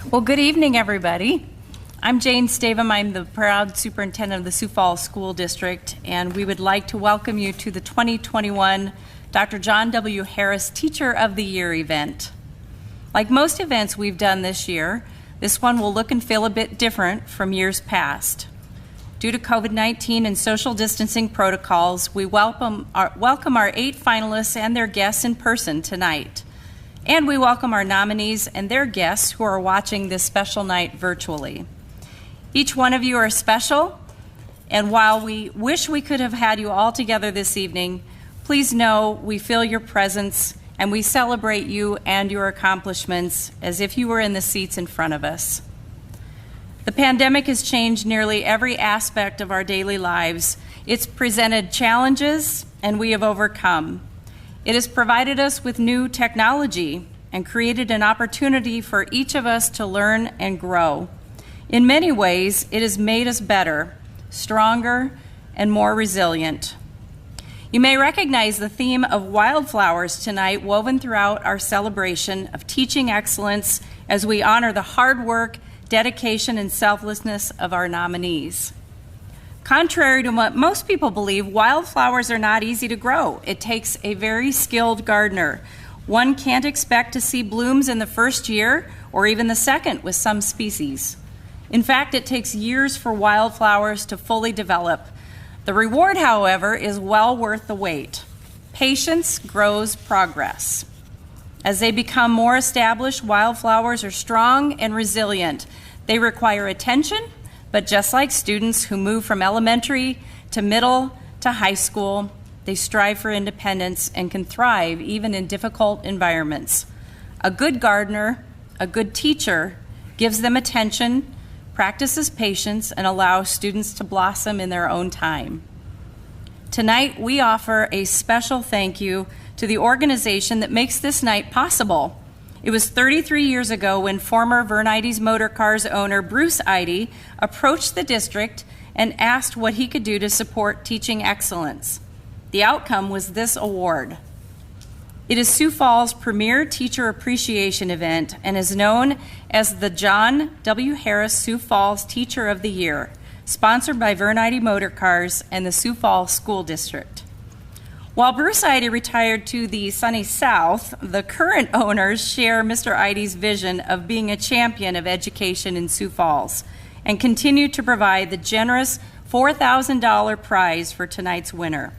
Well, good evening, everybody. I'm Jane Stavum. I'm the proud superintendent of the Sioux Falls School District, and we would like to welcome you to the 2021 Dr. John W. Harris Teacher of the Year event. Like most events we've done this year, this one will look and feel a bit different from years past. Due to COVID-19 and social distancing protocols, we welcome our 8 finalists and their guests in person tonight. And we welcome our nominees and their guests who are watching this special night virtually. Each one of you are special, and while we wish we could have had you all together this evening, please know we feel your presence and we celebrate you and your accomplishments as if you were in the seats in front of us. The pandemic has changed nearly every aspect of our daily lives. It's presented challenges, and we have overcome. It has provided us with new technology and created an opportunity for each of us to learn and grow. In many ways, it has made us better, stronger, and more resilient. You may recognize the theme of wildflowers tonight woven throughout our celebration of teaching excellence as we honor the hard work, dedication, and selflessness of our nominees. Contrary to what most people believe, wildflowers are not easy to grow. It takes a very skilled gardener. One can't expect to see blooms in the first year or even the second with some species. In fact, it takes years for wildflowers to fully develop. The reward, however, is well worth the wait. Patience grows progress. As they become more established, wildflowers are strong and resilient. They require attention, but just like students who move from elementary to middle to high school, they strive for independence and can thrive even in difficult environments. A good gardener, a good teacher, gives them attention, practices patience, and allows students to blossom in their own time. Tonight, we offer a special thank you to the organization that makes this night possible. It was 33 years ago when former Vern Eide Motorcars owner Bruce Eide approached the district and asked what he could do to support teaching excellence. The outcome was this award. It is Sioux Falls' premier teacher appreciation event and is known as the John W. Harris Sioux Falls Teacher of the Year, sponsored by Vern Eide Motorcars and the Sioux Falls School District. While Bruce Eide retired to the sunny South, the current owners share Mr. Eide's vision of being a champion of education in Sioux Falls and continue to provide the generous $4,000 prize for tonight's winner.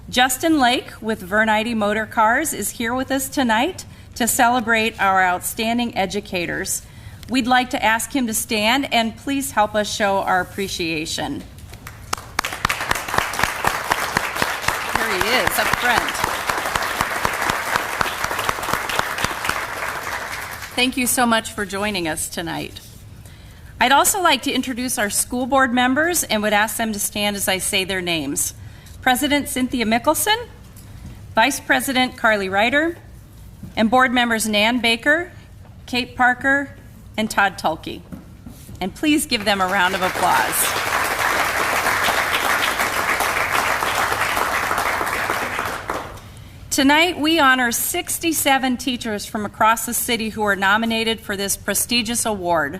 Justin Lake with Vern Eide Motorcars is here with us tonight to celebrate our outstanding educators. We'd like to ask him to stand and please help us show our appreciation. He is up front. Thank you so much for joining us tonight. I'd also like to introduce our school board members and would ask them to stand as I say their names. President Cynthia Mickelson, Vice President Carly Ryder, and board members Nan Baker, Kate Parker, and Todd Tulke. And please give them a round of applause. Tonight, we honor 67 teachers from across the city who are nominated for this prestigious award.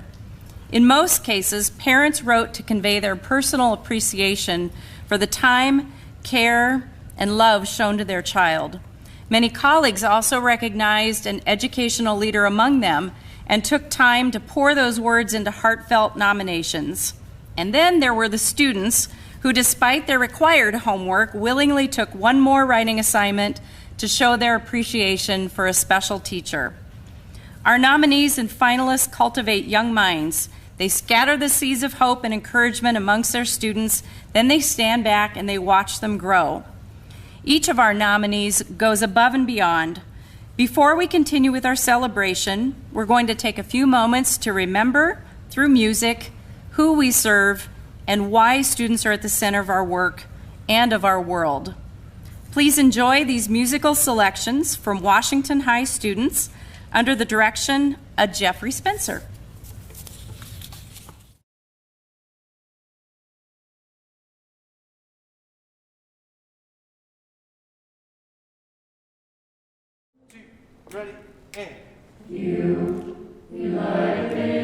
In most cases, parents wrote to convey their personal appreciation for the time, care, and love shown to their child. Many colleagues also recognized an educational leader among them and took time to pour those words into heartfelt nominations. And then there were the students who, despite their required homework, willingly took one more writing assignment to show their appreciation for a special teacher. Our nominees and finalists cultivate young minds. They scatter the seeds of hope and encouragement amongst their students, then they stand back and they watch them grow. Each of our nominees goes above and beyond. Before we continue with our celebration, we're going to take a few moments to remember, through music, who we serve and why students are at the center of our work and of our world. Please enjoy these musical selections from Washington High students under the direction of Jeffrey Spencer. Ready, and you, united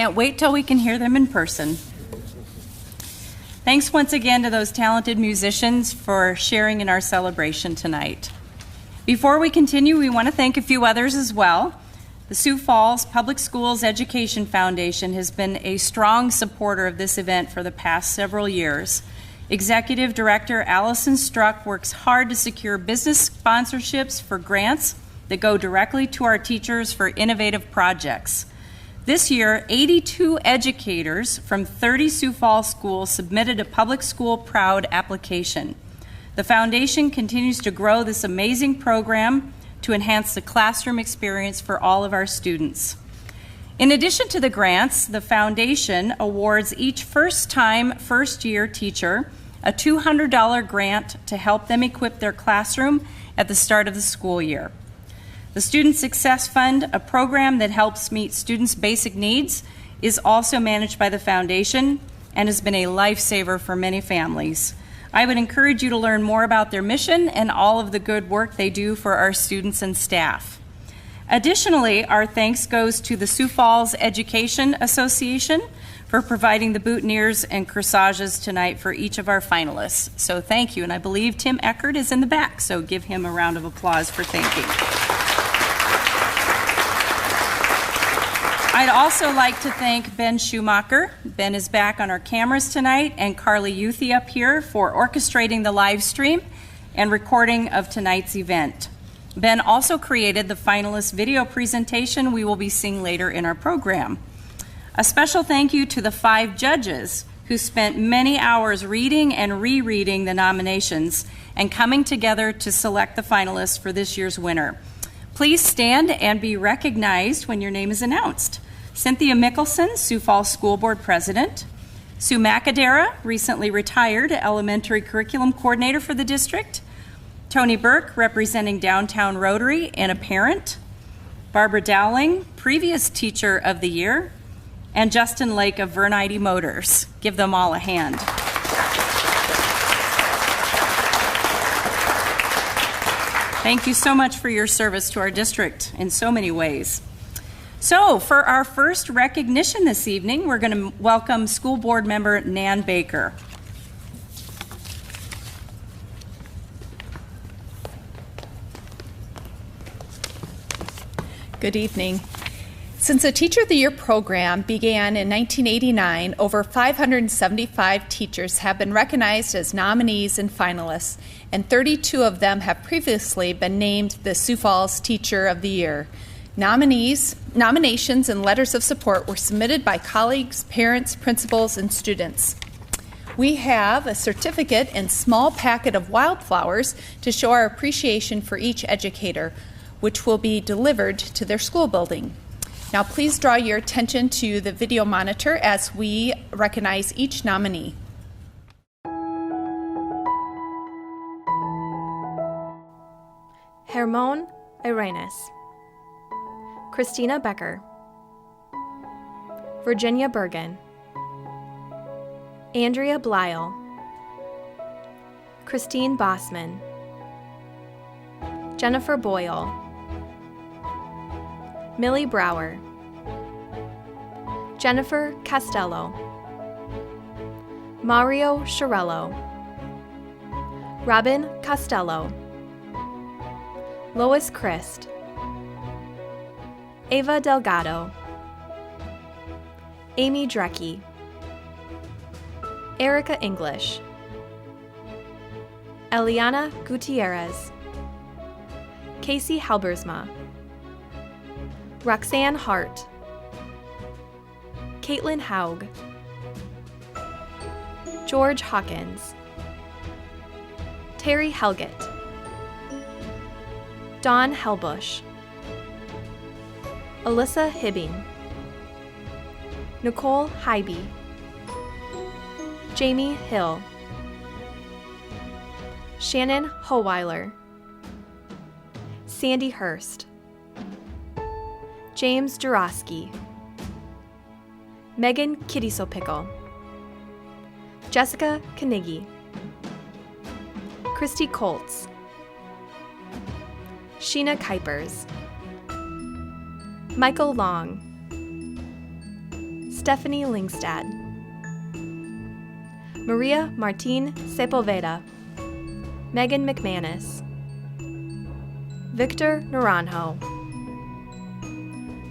Can't wait till we can hear them in person. Thanks once again to those talented musicians for sharing in our celebration tonight. Before we continue, we want to thank a few others as well. The Sioux Falls Public Schools Education Foundation has been a strong supporter of this event for the past several years. Executive Director Allison Struck works hard to secure business sponsorships for grants that go directly to our teachers for innovative projects. This year, 82 educators from 30 Sioux Falls schools submitted a Public School Proud application. The foundation continues to grow this amazing program to enhance the classroom experience for all of our students. In addition to the grants, the foundation awards each first-time, first-year teacher a $200 grant to help them equip their classroom at the start of the school year. The Student Success Fund, a program that helps meet students' basic needs, is also managed by the foundation and has been a lifesaver for many families. I would encourage you to learn more about their mission and all of the good work they do for our students and staff. Additionally, our thanks goes to the Sioux Falls Education Association for providing the boutonnieres and corsages tonight for each of our finalists. So thank you, and I believe Tim Eckert is in the back, so give him a round of applause for thanking. I'd also like to thank Ben Schumacher. Ben is back on our cameras tonight, and Carly Youthy up here for orchestrating the live stream and recording of tonight's event. Ben also created the finalist video presentation we will be seeing later in our program. A special thank you to the 5 judges who spent many hours reading and rereading the nominations and coming together to select the finalists for this year's winner. Please stand and be recognized when your name is announced. Cynthia Mickelson, Sioux Falls School Board President. Sue Macadera, recently retired Elementary Curriculum Coordinator for the district. Tony Burke, representing Downtown Rotary and a parent. Barbara Dowling, previous Teacher of the Year. And Justin Lake of Vern Eide Motors. Give them all a hand. Thank you so much for your service to our district in so many ways. So, for our first recognition this evening, we're going to welcome School Board Member Nan Baker. Good evening. Since the Teacher of the Year program began in 1989, over 575 teachers have been recognized as nominees and finalists, and 32 of them have previously been named the Sioux Falls Teacher of the Year. Nominations and letters of support were submitted by colleagues, parents, principals, and students. We have a certificate and small packet of wildflowers to show our appreciation for each educator, which will be delivered to their school building. Now please draw your attention to the video monitor as we recognize each nominee. Hermon Arenas, Christina Becker, Virginia Bergen, Andrea Blyle, Christine Bossman, Jennifer Boyle, Millie Brower, Jennifer Castello, Mario Chiarello, Robin Costello, Lois Christ, Ava Delgado, Amy Drecke, Erica English, Eliana Gutierrez, Casey Halbersma, Roxanne Hart, Caitlin Haug, George Hawkins, Terry Helgett, Dawn Helbush, Alyssa Hibbing, Nicole Hybe, Jamie Hill, Shannon Howeiler, Sandy Hurst, James Jurowski, Megan Kittisopickle, Jessica Knigge, Christy Colts, Sheena Kuipers, Michael Long, Stephanie Lingstad, Maria Martine Sepulveda, Megan McManus, Victor Naranjo,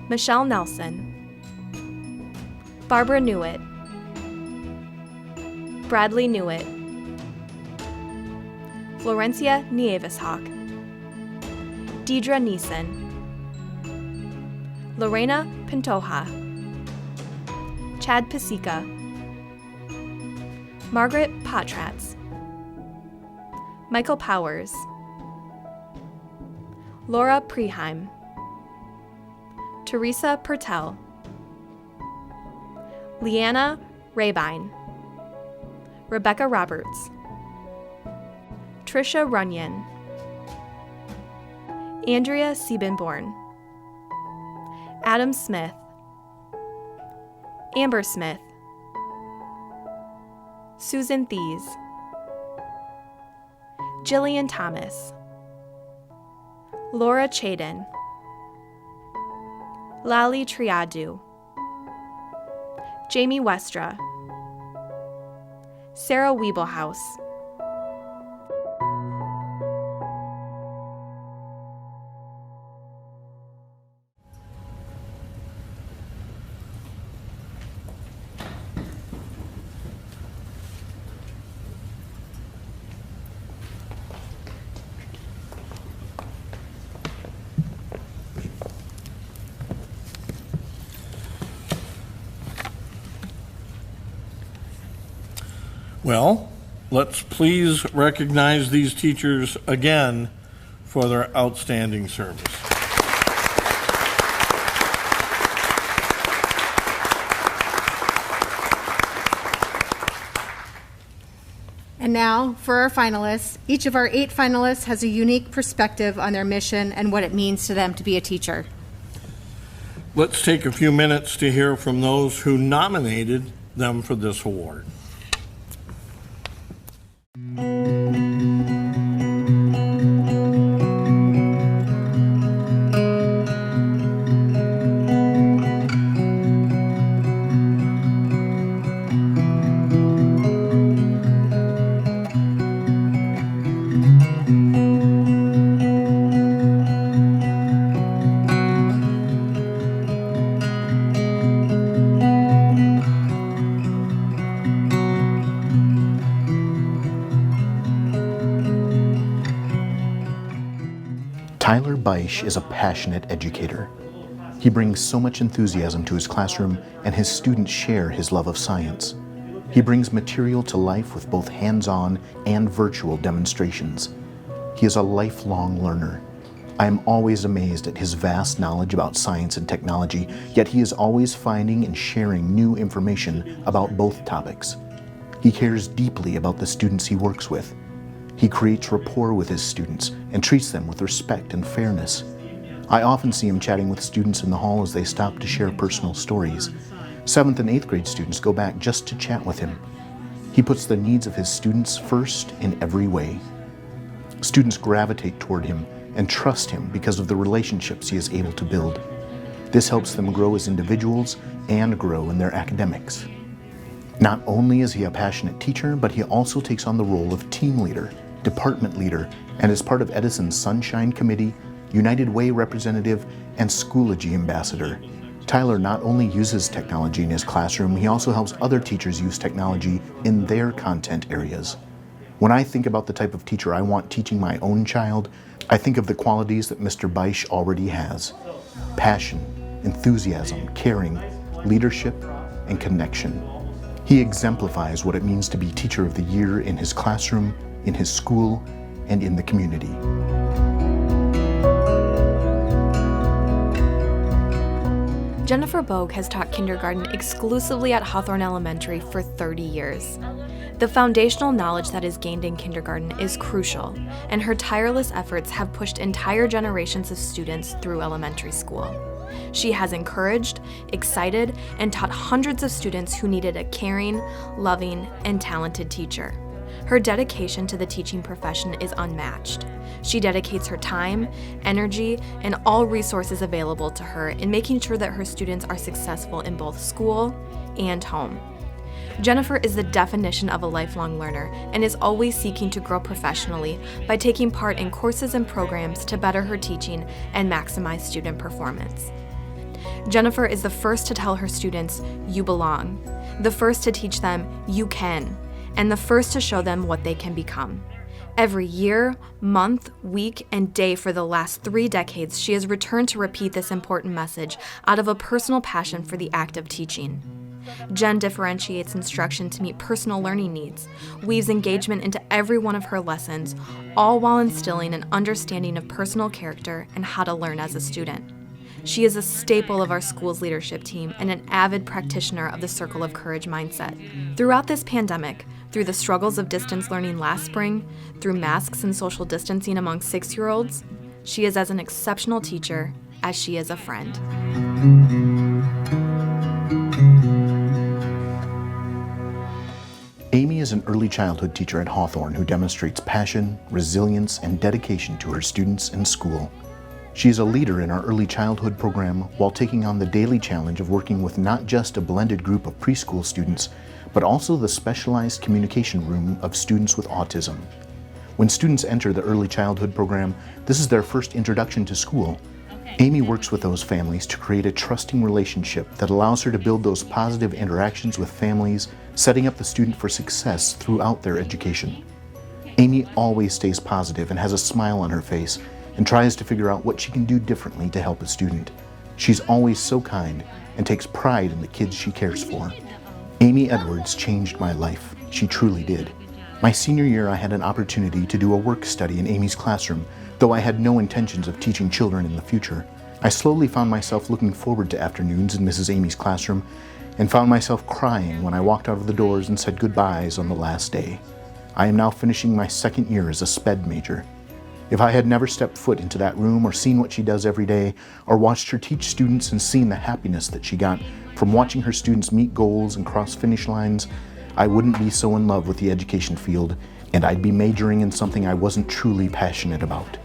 Michelle Nelson, Barbara Newitt, Bradley Newitt, Florencia Nieveshawk, Deidre Neeson, Lorena Pintoja, Chad Pasica, Margaret Potratz, Michael Powers, Laura Preheim, Teresa Pertel, Leanna Rabine, Rebecca Roberts, Tricia Runyon, Andrea Siebenborn, Adam Smith, Amber Smith, Susan Thies, Jillian Thomas, Laura Chaden, Lali Triadu, Jamie Westra, Sarah Wiebelhaus, Well, let's please recognize these teachers again for their outstanding service. And now, for our finalists, each of our 8 finalists has a unique perspective on their mission and what it means to them to be a teacher. Let's take a few minutes to hear from those who nominated them for this award. Tyler Beisch is a passionate educator. He brings so much enthusiasm to his classroom, and his students share his love of science. He brings material to life with both hands-on and virtual demonstrations. He is a lifelong learner. I am always amazed at his vast knowledge about science and technology, yet he is always finding and sharing new information about both topics. He cares deeply about the students he works with. He creates rapport with his students and treats them with respect and fairness. I often see him chatting with students in the hall as they stop to share personal stories. 7th and 8th grade students go back just to chat with him. He puts the needs of his students first in every way. Students gravitate toward him and trust him because of the relationships he is able to build. This helps them grow as individuals and grow in their academics. Not only is he a passionate teacher, but he also takes on the role of team leader, department leader, and is part of Edison's Sunshine Committee, United Way representative, and Schoology ambassador. Tyler not only uses technology in his classroom, he also helps other teachers use technology in their content areas. When I think about the type of teacher I want teaching my own child, I think of the qualities that Mr. Beisch already has: passion, enthusiasm, caring, leadership, and connection. He exemplifies what it means to be Teacher of the Year in his classroom, in his school, and in the community. Jennifer Bogue has taught kindergarten exclusively at Hawthorne Elementary for 30 years. The foundational knowledge that is gained in kindergarten is crucial, and her tireless efforts have pushed entire generations of students through elementary school. She has encouraged, excited, and taught hundreds of students who needed a caring, loving, and talented teacher. Her dedication to the teaching profession is unmatched. She dedicates her time, energy, and all resources available to her in making sure that her students are successful in both school and home. Jennifer is the definition of a lifelong learner and is always seeking to grow professionally by taking part in courses and programs to better her teaching and maximize student performance. Jennifer is the first to tell her students, "You belong," the first to teach them, "You can," and the first to show them what they can become. Every year, month, week, and day for the last 3 decades, she has returned to repeat this important message out of a personal passion for the act of teaching. Jen differentiates instruction to meet personal learning needs, weaves engagement into every one of her lessons, all while instilling an understanding of personal character and how to learn as a student. She is a staple of our school's leadership team and an avid practitioner of the Circle of Courage mindset. Throughout this pandemic, through the struggles of distance learning last spring, through masks and social distancing among 6-year-olds, she is as an exceptional teacher as she is a friend. Amy is an early childhood teacher at Hawthorne who demonstrates passion, resilience, and dedication to her students and school. She is a leader in our early childhood program while taking on the daily challenge of working with not just a blended group of preschool students, but also the specialized communication room of students with autism. When students enter the early childhood program, this is their first introduction to school. Amy works with those families to create a trusting relationship that allows her to build those positive interactions with families, setting up the student for success throughout their education. Amy always stays positive and has a smile on her face and tries to figure out what she can do differently to help a student. She's always so kind and takes pride in the kids she cares for. Amy Edwards changed my life. She truly did. My senior year, I had an opportunity to do a work study in Amy's classroom, though I had no intentions of teaching children in the future. I slowly found myself looking forward to afternoons in Mrs. Amy's classroom and found myself crying when I walked out of the doors and said goodbyes on the last day. I am now finishing my second year as a SPED major. If I had never stepped foot into that room or seen what she does every day, or watched her teach students and seen the happiness that she got from watching her students meet goals and cross finish lines, I wouldn't be so in love with the education field, and I'd be majoring in something I wasn't truly passionate about.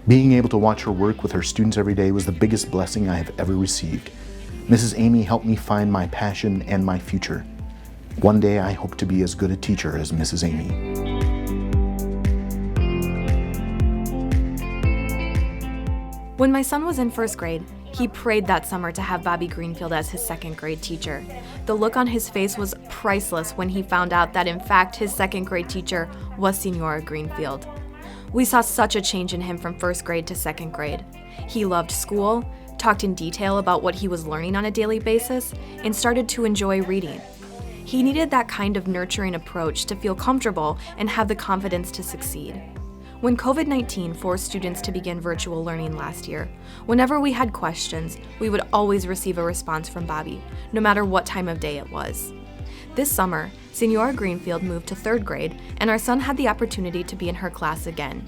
Being able to watch her work with her students every day was the biggest blessing I have ever received. Mrs. Amy helped me find my passion and my future. One day I hope to be as good a teacher as Mrs. Amy. When my son was in first grade, he prayed that summer to have Bobby Greenfield as his second grade teacher. The look on his face was priceless when he found out that in fact his second grade teacher was Senora Greenfield. We saw such a change in him from first grade to second grade. He loved school, talked in detail about what he was learning on a daily basis, and started to enjoy reading. He needed that kind of nurturing approach to feel comfortable and have the confidence to succeed. When COVID-19 forced students to begin virtual learning last year, whenever we had questions, we would always receive a response from Bobby, no matter what time of day it was. This summer, Senora Greenfield moved to third grade, and our son had the opportunity to be in her class again.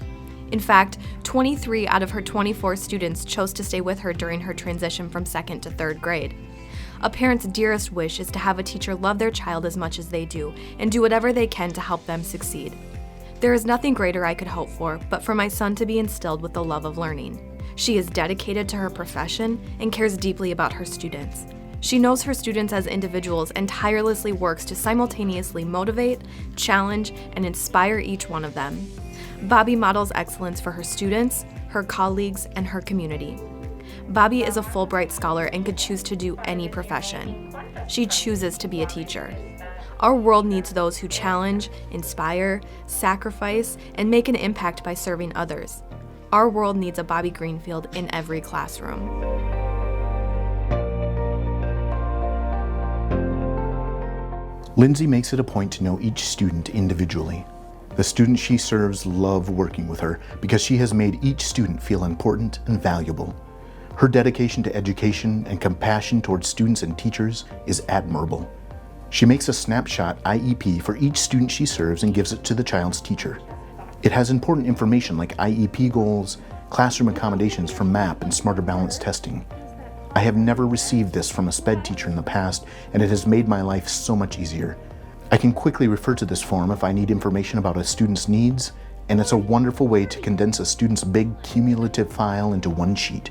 In fact, 23 out of her 24 students chose to stay with her during her transition from second to third grade. A parent's dearest wish is to have a teacher love their child as much as they do and do whatever they can to help them succeed. There is nothing greater I could hope for but for my son to be instilled with the love of learning. She is dedicated to her profession and cares deeply about her students. She knows her students as individuals and tirelessly works to simultaneously motivate, challenge, and inspire each one of them. Bobby models excellence for her students, her colleagues, and her community. Bobby is a Fulbright scholar and could choose to do any profession. She chooses to be a teacher. Our world needs those who challenge, inspire, sacrifice, and make an impact by serving others. Our world needs a Bobby Greenfield in every classroom. Lindsay makes it a point to know each student individually. The students she serves love working with her because she has made each student feel important and valuable. Her dedication to education and compassion towards students and teachers is admirable. She makes a snapshot IEP for each student she serves and gives it to the child's teacher. It has important information like IEP goals, classroom accommodations for MAP and Smarter Balance testing. I have never received this from a SPED teacher in the past, and it has made my life so much easier. I can quickly refer to this form if I need information about a student's needs, and it's a wonderful way to condense a student's big cumulative file into one sheet.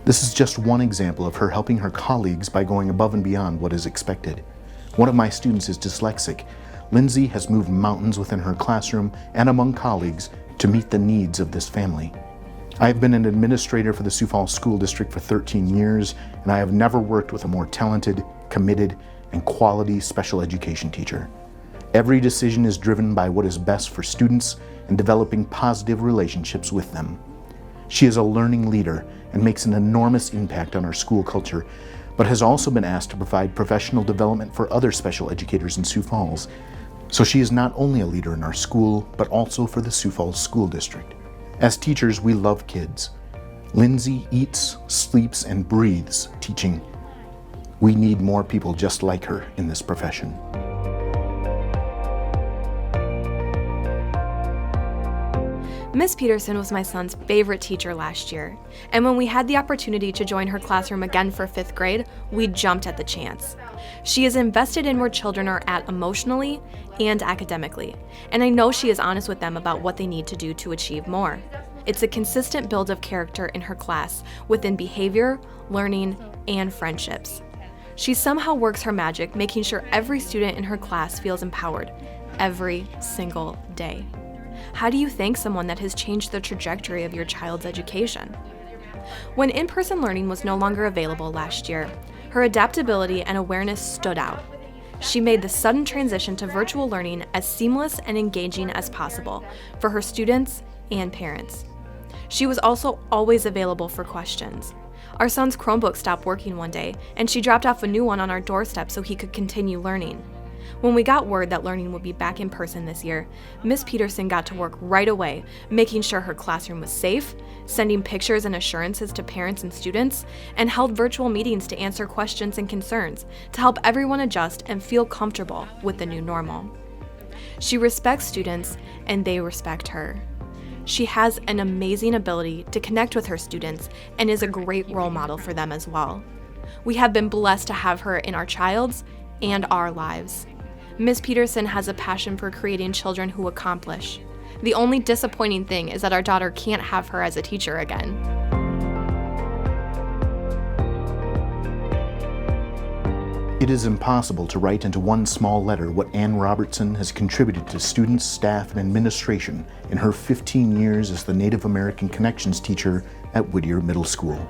This is just one example of her helping her colleagues by going above and beyond what is expected. One of my students is dyslexic. Lindsay has moved mountains within her classroom and among colleagues to meet the needs of this family. I have been an administrator for the Sioux Falls School District for 13 years, and I have never worked with a more talented, committed, and quality special education teacher. Every decision is driven by what is best for students and developing positive relationships with them. She is a learning leader and makes an enormous impact on our school culture, but has also been asked to provide professional development for other special educators in Sioux Falls. So she is not only a leader in our school, but also for the Sioux Falls School District. As teachers, we love kids. Lindsay eats, sleeps, and breathes teaching. We need more people just like her in this profession. Miss Peterson was my son's favorite teacher last year, and when we had the opportunity to join her classroom again for 5th grade, we jumped at the chance. She is invested in where children are at emotionally and academically, and I know she is honest with them about what they need to do to achieve more. It's a consistent build of character in her class within behavior, learning, and friendships. She somehow works her magic, making sure every student in her class feels empowered every single day. How do you thank someone that has changed the trajectory of your child's education? When in-person learning was no longer available last year, her adaptability and awareness stood out. She made the sudden transition to virtual learning as seamless and engaging as possible for her students and parents. She was also always available for questions. Our son's Chromebook stopped working one day, and she dropped off a new one on our doorstep so he could continue learning. When we got word that learning would be back in person this year, Miss Peterson got to work right away, making sure her classroom was safe, sending pictures and assurances to parents and students, and held virtual meetings to answer questions and concerns to help everyone adjust and feel comfortable with the new normal. She respects students, and they respect her. She has an amazing ability to connect with her students and is a great role model for them as well. We have been blessed to have her in our child's and our lives. Miss Peterson has a passion for creating children who accomplish. The only disappointing thing is that our daughter can't have her as a teacher again. It is impossible to write into one small letter what Ann Robertson has contributed to students, staff, and administration in her 15 years as the Native American Connections teacher at Whittier Middle School.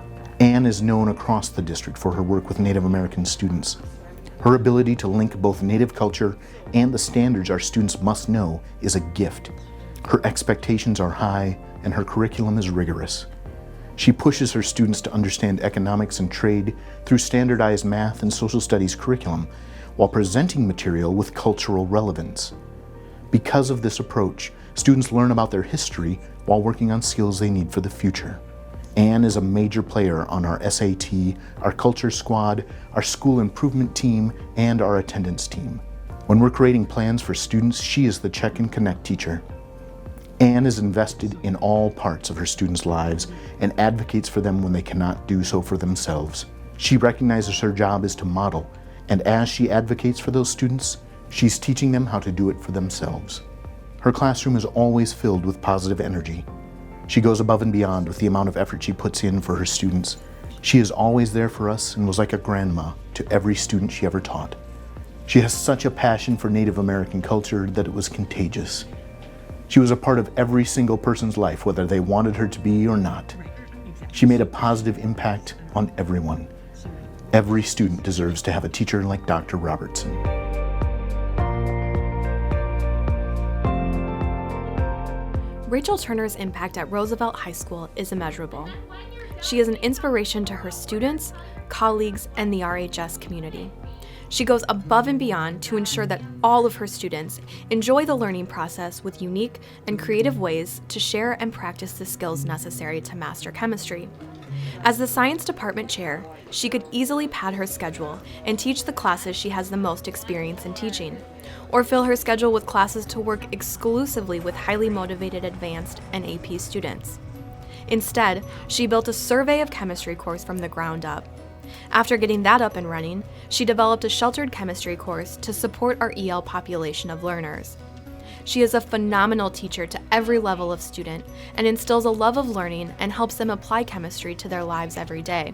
Ann is known across the district for her work with Native American students. Her ability to link both Native culture and the standards our students must know is a gift. Her expectations are high, and her curriculum is rigorous. She pushes her students to understand economics and trade through standardized math and social studies curriculum, while presenting material with cultural relevance. Because of this approach, students learn about their history while working on skills they need for the future. Ann is a major player on our SAT, our culture squad, our school improvement team, and our attendance team. When we're creating plans for students, she is the check and connect teacher. Ann is invested in all parts of her students' lives and advocates for them when they cannot do so for themselves. She recognizes her job is to model, and as she advocates for those students, she's teaching them how to do it for themselves. Her classroom is always filled with positive energy. She goes above and beyond with the amount of effort she puts in for her students. She is always there for us and was like a grandma to every student she ever taught. She has such a passion for Native American culture that it was contagious. She was a part of every single person's life, whether they wanted her to be or not. She made a positive impact on everyone. Every student deserves to have a teacher like Dr. Robertson. Rachel Turner's impact at Roosevelt High School is immeasurable. She is an inspiration to her students, colleagues, and the RHS community. She goes above and beyond to ensure that all of her students enjoy the learning process with unique and creative ways to share and practice the skills necessary to master chemistry. As the science department chair, she could easily pad her schedule and teach the classes she has the most experience in teaching, or fill her schedule with classes to work exclusively with highly motivated advanced and AP students. Instead, she built a survey of chemistry course from the ground up. After getting that up and running, she developed a sheltered chemistry course to support our EL population of learners. She is a phenomenal teacher to every level of student and instills a love of learning and helps them apply chemistry to their lives every day.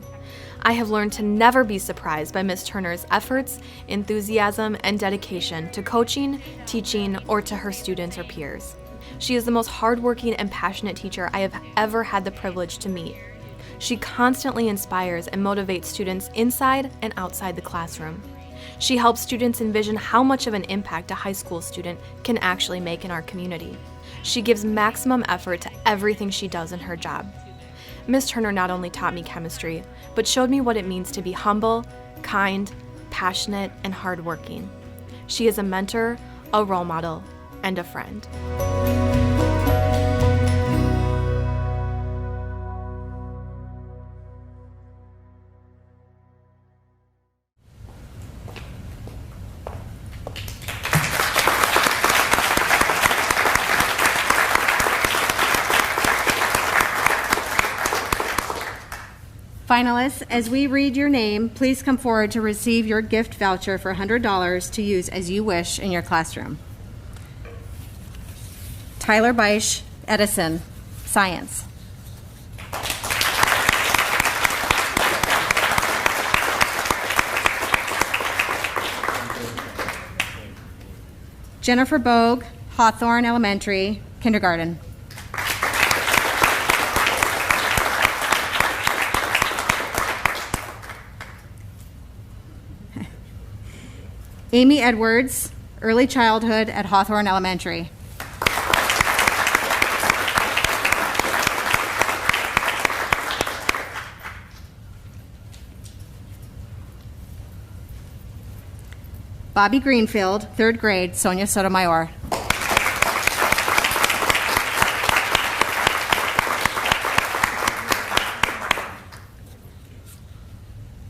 I have learned to never be surprised by Ms. Turner's efforts, enthusiasm, and dedication to coaching, teaching, or to her students or peers. She is the most hardworking and passionate teacher I have ever had the privilege to meet. She constantly inspires and motivates students inside and outside the classroom. She helps students envision how much of an impact a high school student can actually make in our community. She gives maximum effort to everything she does in her job. Ms. Turner not only taught me chemistry, but showed me what it means to be humble, kind, passionate, and hardworking. She is a mentor, a role model, and a friend. Finalists, as we read your name, please come forward to receive your gift voucher for $100 to use as you wish in your classroom. Tyler Beisch, Edison, Science. Jennifer Bogue, Hawthorne Elementary, Kindergarten. Amy Edwards, Early Childhood at Hawthorne Elementary. Bobby Greenfield, 3rd grade, Sonia Sotomayor.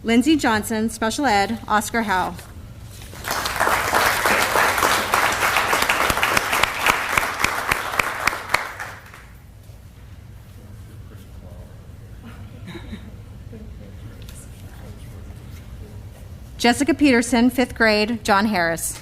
Lindsay Johnson, special ed, Oscar Howe. Jessica Peterson, 5th grade, John Harris.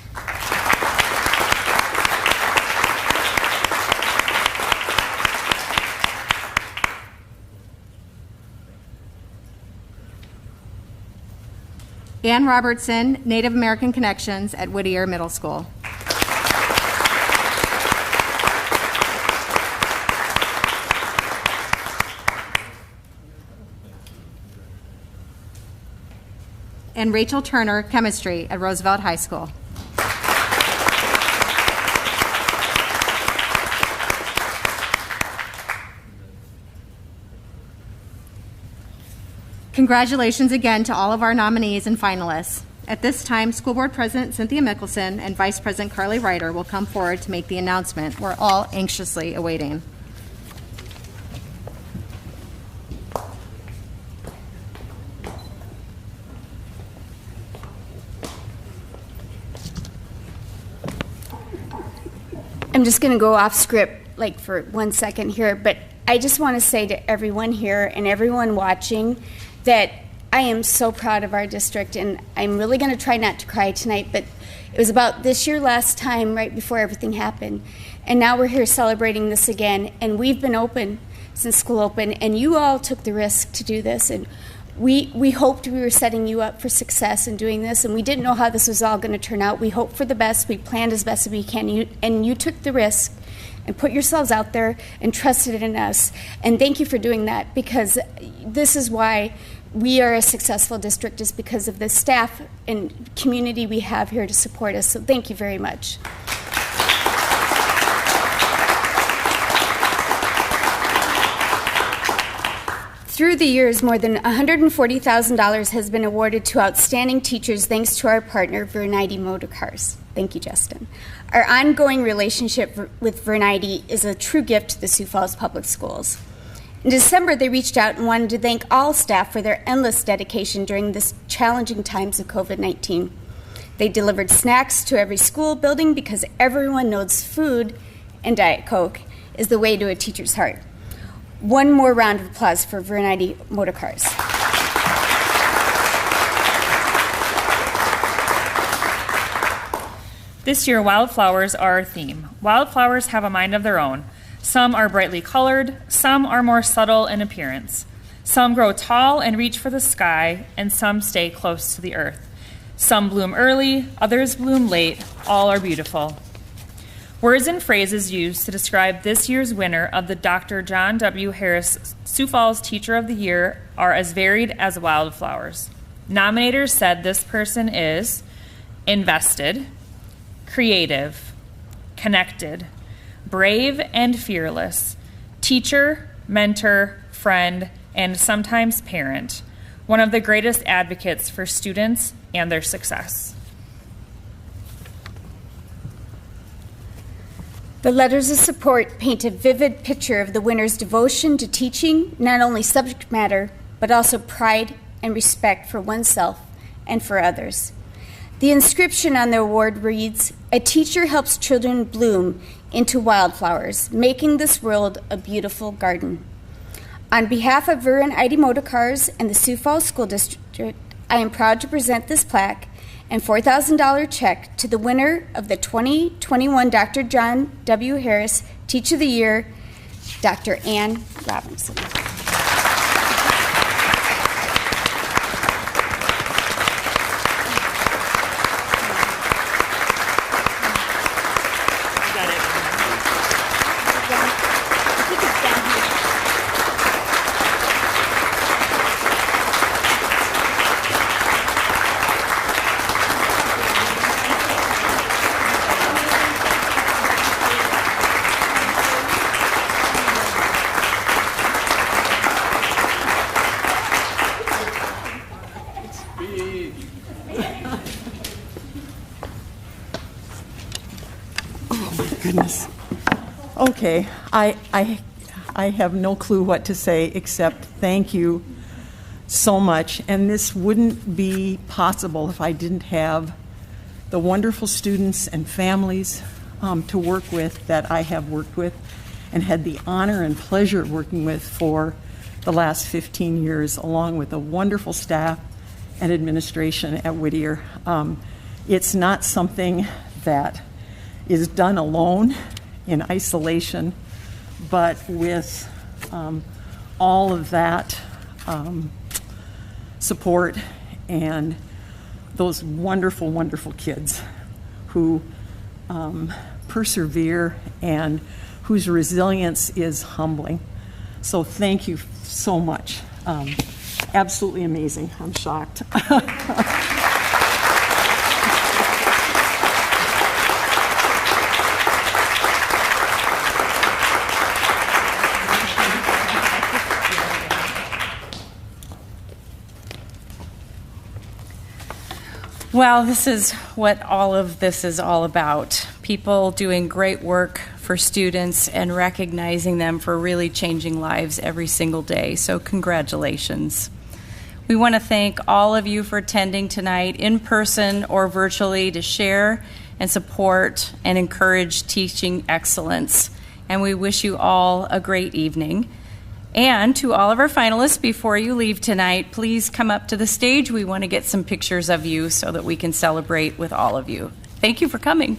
Ann Robertson, Native American Connections at Whittier Middle School. And Rachel Turner, Chemistry at Roosevelt High School. Congratulations again to all of our nominees and finalists. At this time, School Board President Cynthia Mickelson and Vice President Carly Ryder will come forward to make the announcement we're all anxiously awaiting. I'm just going to go off script like for 1 second here, but I just want to say to everyone here and everyone watching that I am so proud of our district, and I'm really going to try not to cry tonight, but it was about this year last time right before everything happened, and now we're here celebrating this again, and we've been open since school opened, and you all took the risk to do this, and we hoped we were setting you up for success in doing this, and we didn't know how this was all going to turn out. We hoped for the best. We planned as best as we can, and you took the risk and put yourselves out there and trusted in us. And thank you for doing that, because this is why we are a successful district, is because of the staff and community we have here to support us. So thank you very much. Through the years, more than $140,000 has been awarded to outstanding teachers thanks to our partner, Vern Eide Motorcars. Thank you, Justin. Our ongoing relationship with Vern Eide is a true gift to the Sioux Falls Public Schools. In December, they reached out and wanted to thank all staff for their endless dedication during this challenging times of COVID-19. They delivered snacks to every school building because everyone knows food and Diet Coke is the way to a teacher's heart. One more round of applause for Vern Eide Motorcars. This year, wildflowers are our theme. Wildflowers have a mind of their own. Some are brightly colored, some are more subtle in appearance. Some grow tall and reach for the sky, and some stay close to the earth. Some bloom early, others bloom late. All are beautiful. Words and phrases used to describe this year's winner of the Dr. John W. Harris Sioux Falls Teacher of the Year are as varied as wildflowers. Nominators said this person is invested, creative, connected, brave and fearless, teacher, mentor, friend, and sometimes parent, one of the greatest advocates for students and their success. The letters of support paint a vivid picture of the winner's devotion to teaching not only subject matter, but also pride and respect for oneself and for others. The inscription on the award reads, "A teacher helps children bloom into wildflowers, making this world a beautiful garden." On behalf of Vern Eide Motorcars and the Sioux Falls School District, I am proud to present this plaque and $4,000 check to the winner of the 2021 Dr. John W. Harris Teacher of the Year, Dr. Ann Robinson. goodness. Okay, I have no clue what to say except thank you so much. And this wouldn't be possible if I didn't have the wonderful students and families to work with that I have worked with and had the honor and pleasure of working with for the last 15 years, along with a wonderful staff and administration at Whittier. It's not something that is done alone in isolation, but with all of that support and those wonderful, wonderful kids who persevere and whose resilience is humbling. So thank you so much. Absolutely amazing. I'm shocked. Well, this is what all of this is all about. People doing great work for students and recognizing them for really changing lives every single day. So congratulations. We want to thank all of you for attending tonight in person or virtually to share and support and encourage teaching excellence. And we wish you all a great evening. And to all of our finalists, before you leave tonight, please come up to the stage. We want to get some pictures of you so that we can celebrate with all of you. Thank you for coming.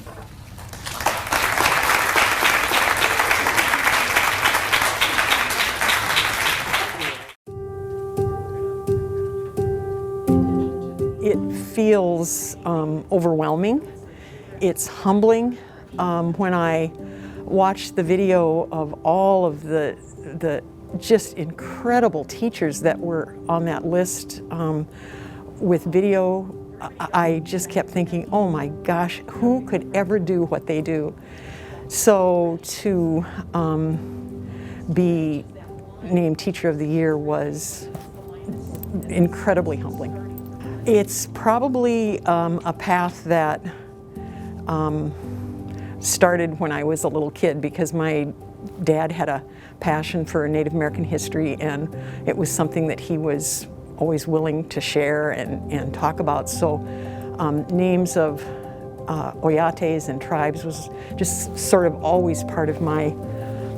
It feels overwhelming. It's humbling. When I watched the video of all of the just incredible teachers that were on that list with video, I just kept thinking, oh my gosh, who could ever do what they do? So to be named Teacher of the Year was incredibly humbling. It's probably a path that started when I was a little kid, because my dad had a passion for Native American history, and it was something that he was always willing to share and talk about. So names of Oyates and tribes was just sort of always part of my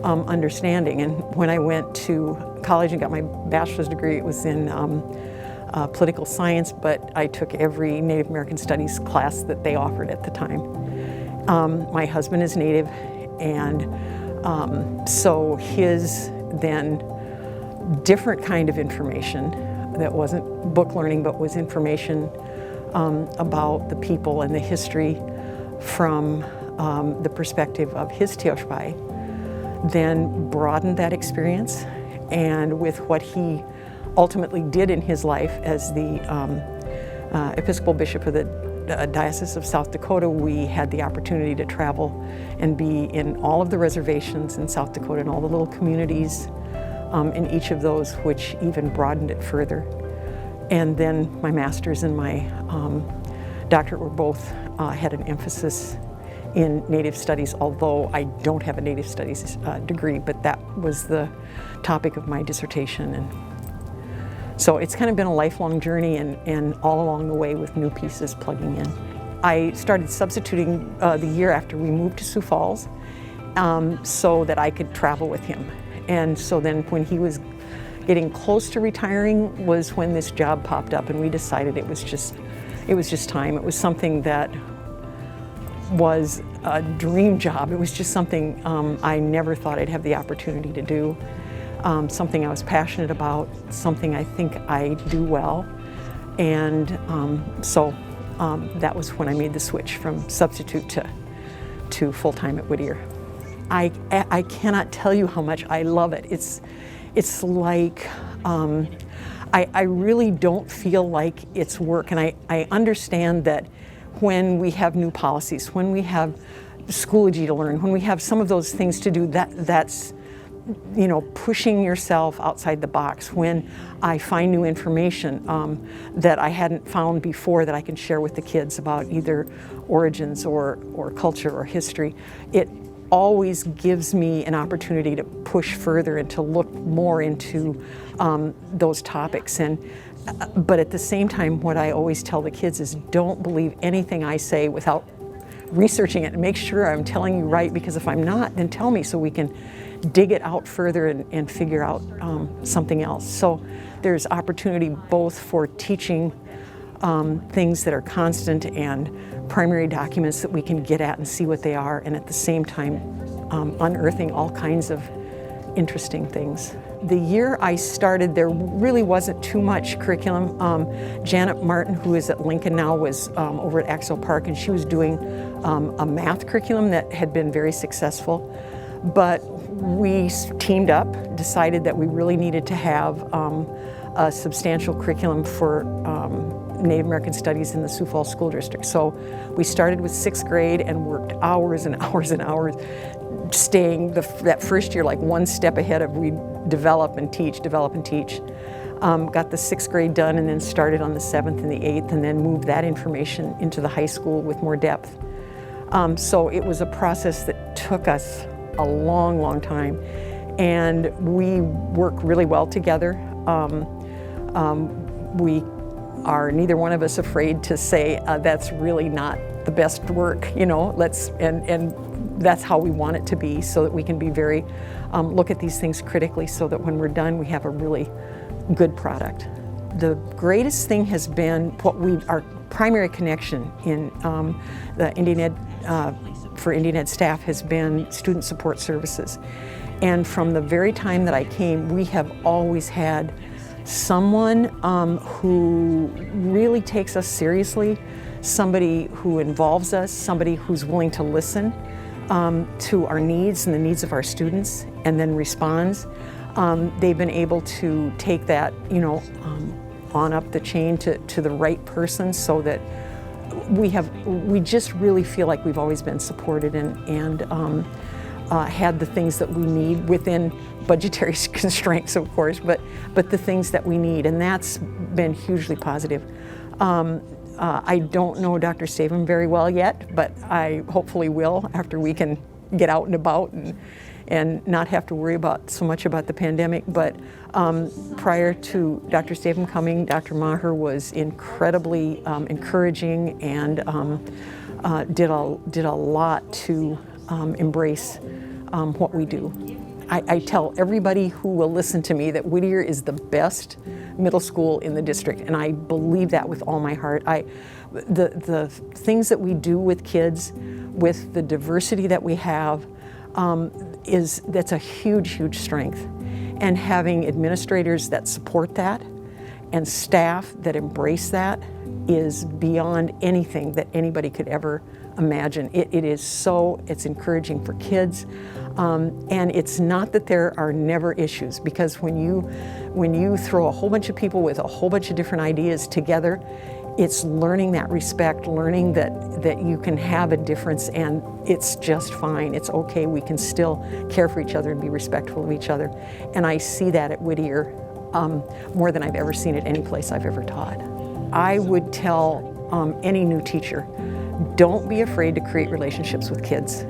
understanding. And when I went to college and got my bachelor's degree, it was in political science, but I took every Native American studies class that they offered at the time. My husband is Native, and so his then different kind of information that wasn't book learning but was information about the people and the history from the perspective of his Teoshpai then broadened that experience. And with what he ultimately did in his life as the Episcopal Bishop of the Diocese of South Dakota, we had the opportunity to travel and be in all of the reservations in South Dakota and all the little communities in each of those, which even broadened it further. And then my master's and my doctorate were both had an emphasis in Native Studies, although I don't have a Native Studies degree, but that was the topic of my dissertation. And so it's kind of been a lifelong journey, and all along the way with new pieces plugging in. I started substituting the year after we moved to Sioux Falls so that I could travel with him. And so then when he was getting close to retiring was when this job popped up, and we decided it was just time. It was something that was a dream job. It was just something I never thought I'd have the opportunity to do. Something I was passionate about, something I think I do well. And so that was when I made the switch from substitute to full-time at Whittier. I cannot tell you how much I love it. It's like, I really don't feel like it's work. And I understand that when we have new policies, when we have Schoology to learn, when we have some of those things to do, that's pushing yourself outside the box. When I find new information that I hadn't found before that I can share with the kids about either origins or culture or history, always gives me an opportunity to push further and to look more into those topics. But at the same time, what I always tell the kids is don't believe anything I say without researching it and make sure I'm telling you right, because if I'm not, then tell me so we can dig it out further and figure out something else. So there's opportunity both for teaching things that are constant and primary documents that we can get at and see what they are, and at the same time unearthing all kinds of interesting things. The year I started, there really wasn't too much curriculum. Janet Martin, who is at Lincoln now, was over at Axel Park, and she was doing a math curriculum that had been very successful. But we teamed up, decided that we really needed to have a substantial curriculum for Native American Studies in the Sioux Falls School District. So we started with 6th grade and worked hours and hours and hours, staying that first year like one step ahead of we develop and teach. Got the 6th grade done and then started on the 7th and the 8th, and then moved that information into the high school with more depth. So it was a process that took us a long, long time, and we work really well together. We are neither one of us afraid to say that's really not the best work, you know, and that's how we want it to be, so that we can be very, look at these things critically, so that when we're done we have a really good product. The greatest thing has been our primary connection in the Indian Ed, for Indian Ed staff, has been student support services. And from the very time that I came, we have always had someone who really takes us seriously, somebody who involves us, somebody who's willing to listen to our needs and the needs of our students, and then responds. They've been able to take that, you know, on up the chain to the right person, so that we just really feel like we've always been supported and had the things that we need within budgetary constraints, of course, but the things that we need, and that's been hugely positive. I don't know Dr. Stavum very well yet, but I hopefully will after we can get out and about and not have to worry so much about the pandemic. But prior to Dr. Stavum coming, Dr. Maher was incredibly encouraging and did a lot to embrace what we do. I tell everybody who will listen to me that Whittier is the best middle school in the district, and I believe that with all my heart. The things that we do with kids, with the diversity that we have, that's a huge, huge strength. And having administrators that support that and staff that embrace that is beyond anything that anybody could ever imagine. It's encouraging for kids, and it's not that there are never issues, because when you throw a whole bunch of people with a whole bunch of different ideas together, it's learning that respect, learning that you can have a difference and it's just fine. It's okay. We can still care for each other and be respectful of each other. And I see that at Whittier more than I've ever seen at any place I've ever taught. I would tell any new teacher, don't be afraid to create relationships with kids.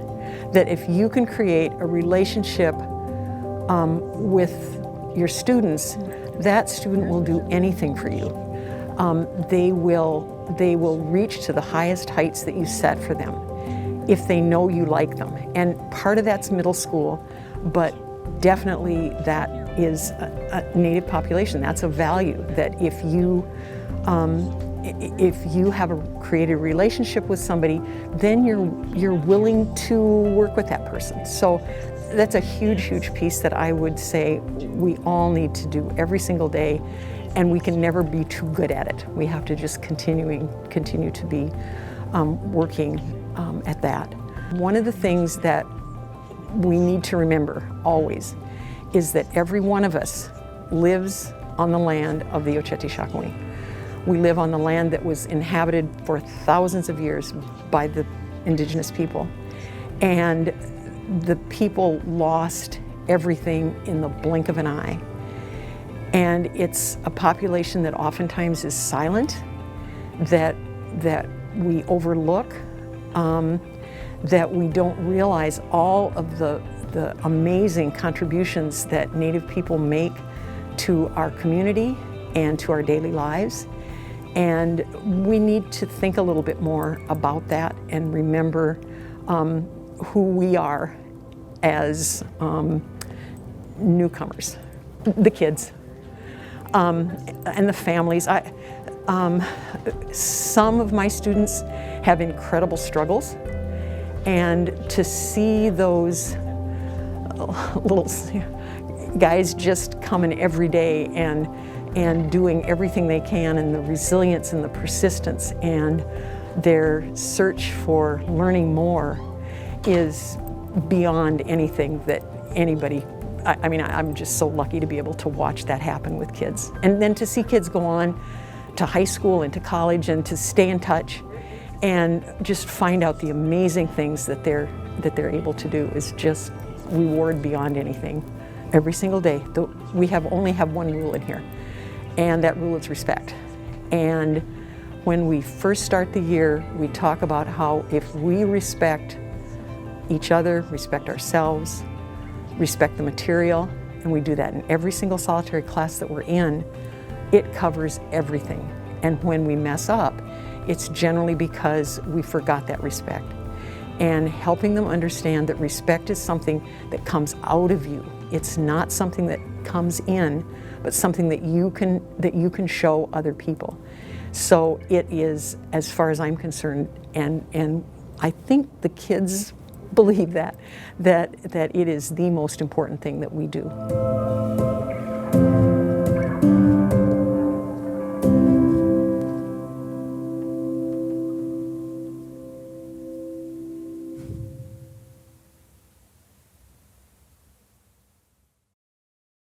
That if you can create a relationship with your students, that student will do anything for you. They will reach to the highest heights that you set for them if they know you like them. And part of that's middle school, but definitely that is a Native population. That's a value that if you have created a relationship with somebody, then you're willing to work with that person. So that's a huge, huge piece that I would say we all need to do every single day, and we can never be too good at it. We have to just continue to be working at that. One of the things that we need to remember always is that every one of us lives on the land of the Oceti-Sakowin. We live on the land that was inhabited for thousands of years by the indigenous people. And the people lost everything in the blink of an eye. And it's a population that oftentimes is silent, that we overlook, that we don't realize all of the amazing contributions that Native people make to our community and to our daily lives. And we need to think a little bit more about that and remember who we are as newcomers, the kids, and the families. Some of my students have incredible struggles, and to see those little guys just coming every day and doing everything they can, and the resilience and the persistence and their search for learning more is beyond anything that anybody, I mean, I'm just so lucky to be able to watch that happen with kids. And then to see kids go on to high school and to college and to stay in touch and just find out the amazing things that they're able to do is just reward beyond anything. Every single day, we only have one rule in here, and that rule is respect. And when we first start the year, we talk about how if we respect each other, respect ourselves, respect the material, and we do that in every single solitary class that we're in, it covers everything. And when we mess up, it's generally because we forgot that respect. And helping them understand that respect is something that comes out of you. It's not something that comes in, but something that you can show other people. So it is, as far as I'm concerned, and I think the kids believe that it is the most important thing that we do.